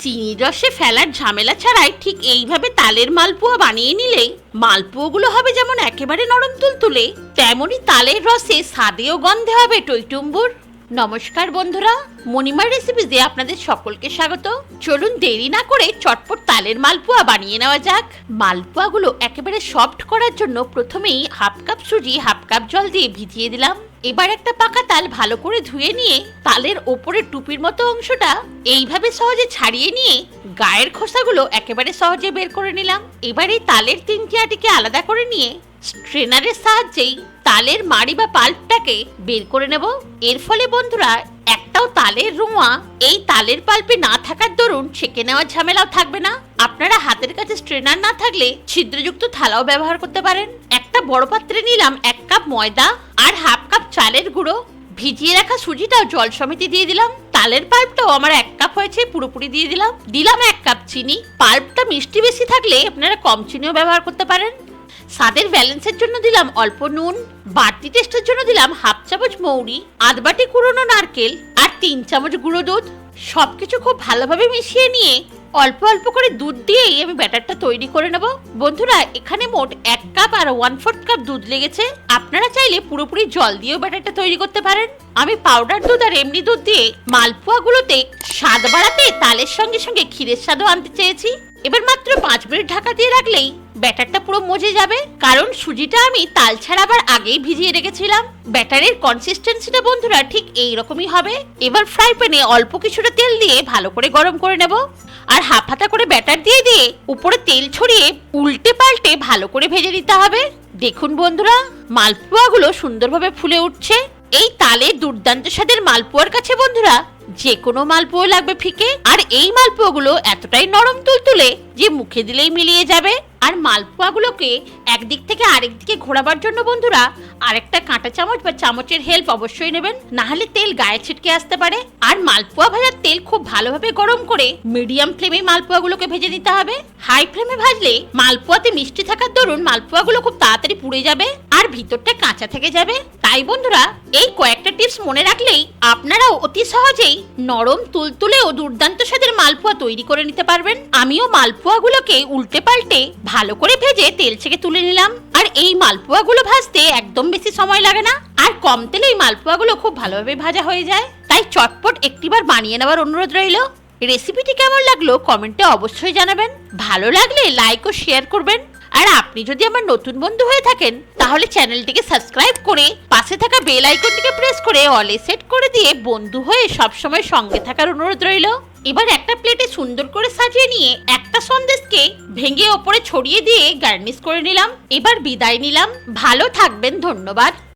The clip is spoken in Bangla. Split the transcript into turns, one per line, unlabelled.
চিনির রসে ফেলার ঝামেলা ছাড়াই ঠিক এইভাবে তালের মালপোয়া বানিয়ে নিলেই মালপোয়াগুলো হবে যেমন একেবারে নরম তুলতুলে, তেমনই তালের রসে স্বাদে ও গন্ধে হবে টইটুম্বুর। নমস্কার বন্ধুরা, মণিমার রেসিপিজে আপনাদের সকলকে স্বাগত। চলুন দেরি না করে চটপট তালের মালপোয়া বানিয়ে নেওয়া যাক। মালপোয়াগুলো একেবারে সফট করার জন্য প্রথমেই হাফ কাপ সুজি হাফ কাপ জল দিয়ে ভিজিয়ে দিলাম। এবার একটা পাকা তাল ভালো করে ধুয়ে নিয়ে তালের ওপরে টুপির মতো অংশটা এইভাবে সহজে ছাড়িয়ে নিয়ে গায়ের খোসাগুলো একেবারে সহজে বের করে নিলাম। এবার এই তালের তিনটি আটিকে আলাদা করে নিয়ে স্ট্রেনারের সাহায্যেই তালের মাড়ি বা পাল্পটাকে বের করে নেব। এর ফলে বন্ধুরা একটাও তালের রোঁয়া এই তালের পাল্পে না থাকার দরুন ছেঁকে নেওয়ার ঝামেলাও থাকবে না। আপনারা হাতের কাছে স্ট্রেনার না থাকলে ছিদ্রযুক্ত থালাও ব্যবহার করতে পারেন। একটা বড় পাত্রে নিলাম 1 কাপ ময়দা আর হাফ কাপ চালের গুঁড়ো। ভিজিয়ে রাখা সুজিটাও জল সমেত দিয়ে দিলাম। তালের পাল্পটাও আমার 1 কাপ হয়েছে, পুরোপুরি দিয়ে দিলাম। 1 কাপ চিনি। পাল্পটা মিষ্টি বেশি থাকলে আপনারা কম চিনিও ব্যবহার করতে পারেন। স্বাদের ব্যালেন্সের জন্য দিলাম অল্প নুন, বাড়তি টেস্টের জন্য দিলাম হাফ চামচ মৌরি, আধ বাটি কুড়োনো নারকেল আর 3 চামচ গুঁড়ো দুধ। সবকিছু খুব ভালোভাবে মিশিয়ে নিয়ে অল্প অল্প করে দুধ দিয়েই আমি ব্যাটারটা তৈরি করে নেব। বন্ধুরা এখানে মোট 1 কাপ আর 1/4 কাপ দুধ লেগেছে। আপনারা চাইলে পুরোপুরি জল দিয়েও ব্যাটারটা তৈরি করতে পারেন। আমি পাউডার দুধ আর এমনি দুধ দিয়ে মালপোয়াগুলোতে স্বাদ বাড়াতে তালের সঙ্গে সঙ্গে ক্ষীরের স্বাদও আনতে চেয়েছি। এবার মাত্র 5 মিনিট ঢাকা দিয়ে রাখলেই ব্যাটারটা পুরো মজে যাবে, কারণ সুজিটা আমি তাল ছাড়াবার আগেই ভিজিয়ে রেখেছিলাম। ব্যাটারের কনসিস্টেন্সিটা বন্ধুরা ঠিক এই রকমই হবে। এবার ফ্রাই প্যানে অল্প কিছুটা তেল দিয়ে ভালো করে গরম করে নেব আর হাফ হাতা করে ব্যাটার দিয়ে দিয়ে উপরে তেল ছড়িয়ে উল্টে পাল্টে ভালো করে ভেজে নিতে হবে। দেখুন বন্ধুরা মালপোয়াগুলো সুন্দরভাবে ফুলে উঠছে। এই তালের দুর্দান্ত স্বাদের মালপোয়ার কাছে বন্ধুরা যে কোনো মালপোয়া লাগবে ফিকে, আর এই মালপোয়াগুলো এতটাই নরম তুলতুলে যে মুখে দিলেই মিলিয়ে যাবে। আর মালপোয়াগুলোকে একদিক থেকে আরেক দিকে ঘোরাবার জন্য বন্ধুরা আরেকটা কাঁটা চামচ বা চামচের হেল্প অবশ্যই নেবেন, না হলে তেল গায়ে ছিটকে আসতে পারে। আর মালপোয়া ভাজার তেল খুব ভালোভাবে গরম করে মিডিয়াম ফ্লেমে মালপোয়াগুলোকে ভেজে নিতে হবে। হাই ফ্লেমে ভাজলে মালপোয়াতে মিষ্টি থাকার দরুন মালপোয়াগুলো খুব তাড়াতাড়ি পুড়ে যাবে আর ভিতরটা কাঁচা থেকে যাবে। তাই বন্ধুরা এই কয়েকটা টিপস মনে রাখলেই আপনারাও অতি সহজেই নরম তুলতুলে ও দুর্দান্ত স্বাদের মালপোয়া তৈরি করে নিতে পারবেন। আমিও মালপোয়াগুলোকে উল্টে পাল্টে ভালো করে ভেজে তেল থেকে তুলে নিলাম। আর এই মালপোয়াগুলো ভাজতে একদম বেশি সময় লাগে না, আর কম তেলেই মালপোয়াগুলো খুব ভালোভাবে ভাজা হয়ে যায়। তাই চটপট একটিবার বানিয়ে নেওয়ার অনুরোধ রইল। রেসিপিটি কেমন লাগলো কমেন্টে অবশ্যই জানাবেন। ভালো লাগলে লাইক ও শেয়ার করবেন। আর আপনি যদি আমার নতুন বন্ধু হয়ে থাকেন তাহলে চ্যানেলটিকে সাবস্ক্রাইব করে পাশে থাকা বেল আইকনটিকে প্রেস করে অলে সেট করে দিয়ে বন্ধু হয়ে সবসময় সঙ্গে থাকার অনুরোধ রইল। এবার একটা প্লেটে সুন্দর করে সাজিয়ে নিয়ে একটা সন্দেশকে ভেঙে ওপরে ছড়িয়ে দিয়ে গার্নিশ করে নিলাম। এবার বিদায় নিলাম। ভালো থাকবেন, ধন্যবাদ।